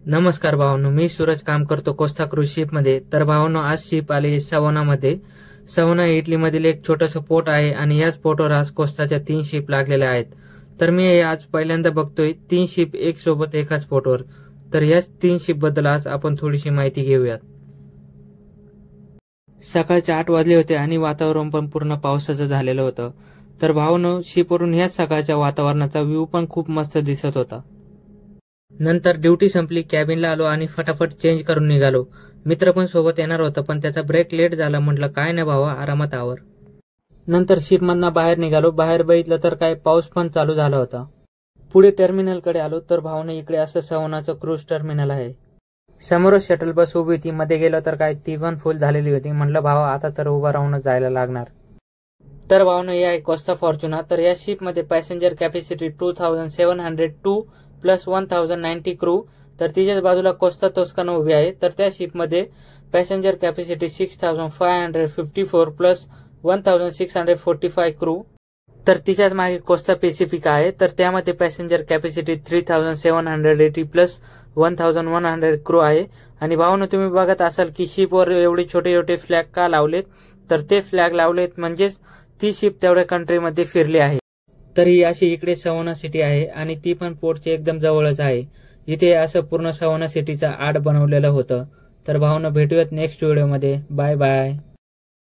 नमस्कार भावांनो, मी सूरज काम करतो कोस्टा क्रूज शिप मध्ये। तर भावांनो, आज शिप आली सवना मध्ये। सवना इटली मधील एक छोटस पोर्ट आहे आणि याच पोर्टवर आज कोस्टाच्या 3 शिप लागलेल्या आहेत। तर मी हे आज पहिल्यांदा बघतोय 3 शिप एक सोबत एकाच पोर्टवर। तर याच 3 शिप बद्दल आज आपण थोडीशी माहिती घेऊयात। सकाळचे 8 वाजले होते आणि वातावरण पण पूर्ण पावसाचं झालेलं होतं। तर भावांनो, शिपवरून ह्याच सकाळच्या वातावरणाचा व्ह्यू पण खूप मस्त दिसत होता। नंतर ड्युटी संपली, कॅबिनला आलो आणि फटाफट चेंज करून निघालो। मित्र पण सोबत येणार होता, पण त्याचा ब्रेक लेट झाला। म्हटलं काय नाही भावा, आरामात आवर। नंतर शिपमधनं बाहेर निघालो। बाहेर बघितलं तर काय पाऊस पण चालू झाला होता। पुढे टर्मिनलकडे आलो तर भावना इकडे असं सवनाचं क्रूज टर्मिनल आहे। समोरच शटल बस उभी होती। मध्ये गेलो तर काय ती पण फुल झालेली होती। म्हटलं भावा आता तर उभा राहूनच जायला लागणार। तर भावना ही आहे कोस्टा फॉर्च्युना। तर या शिप मध्ये पॅसेंजर कॅपॅसिटी 2702 प्लस 1090 क्रू। तर तिच्याच बाजूला कोस्टा तोस्काना उभी आहे। तर त्या शिप मध्ये पॅसेंजर कॅपॅसिटी 6554 प्लस 1645 क्रू। तर तिच्याच मागे कोस्टा पॅसिफिका आहे। तर त्यामध्ये पॅसेंजर कॅपॅसिटी 3780 प्लस 1100 क्रू आहे। आणि भावना, तुम्ही बघत असाल की शिपवर एवढे छोटे छोटे फ्लॅग का लावलेत? तर ते फ्लॅग लावलेत म्हणजेच ती शिप तेवढ्या कंट्रीमध्ये फिरली आहे। तर ही अशी इकडे सवना सिटी आहे आणि ती पण पोर्टच्या एकदम जवळच आहे। इथे असं पूर्ण सवना सिटीचा आर्ट बनवलेलं होतं। तर भावना, भेटूयात नेक्स्ट व्हिडिओमध्ये। Bye bye.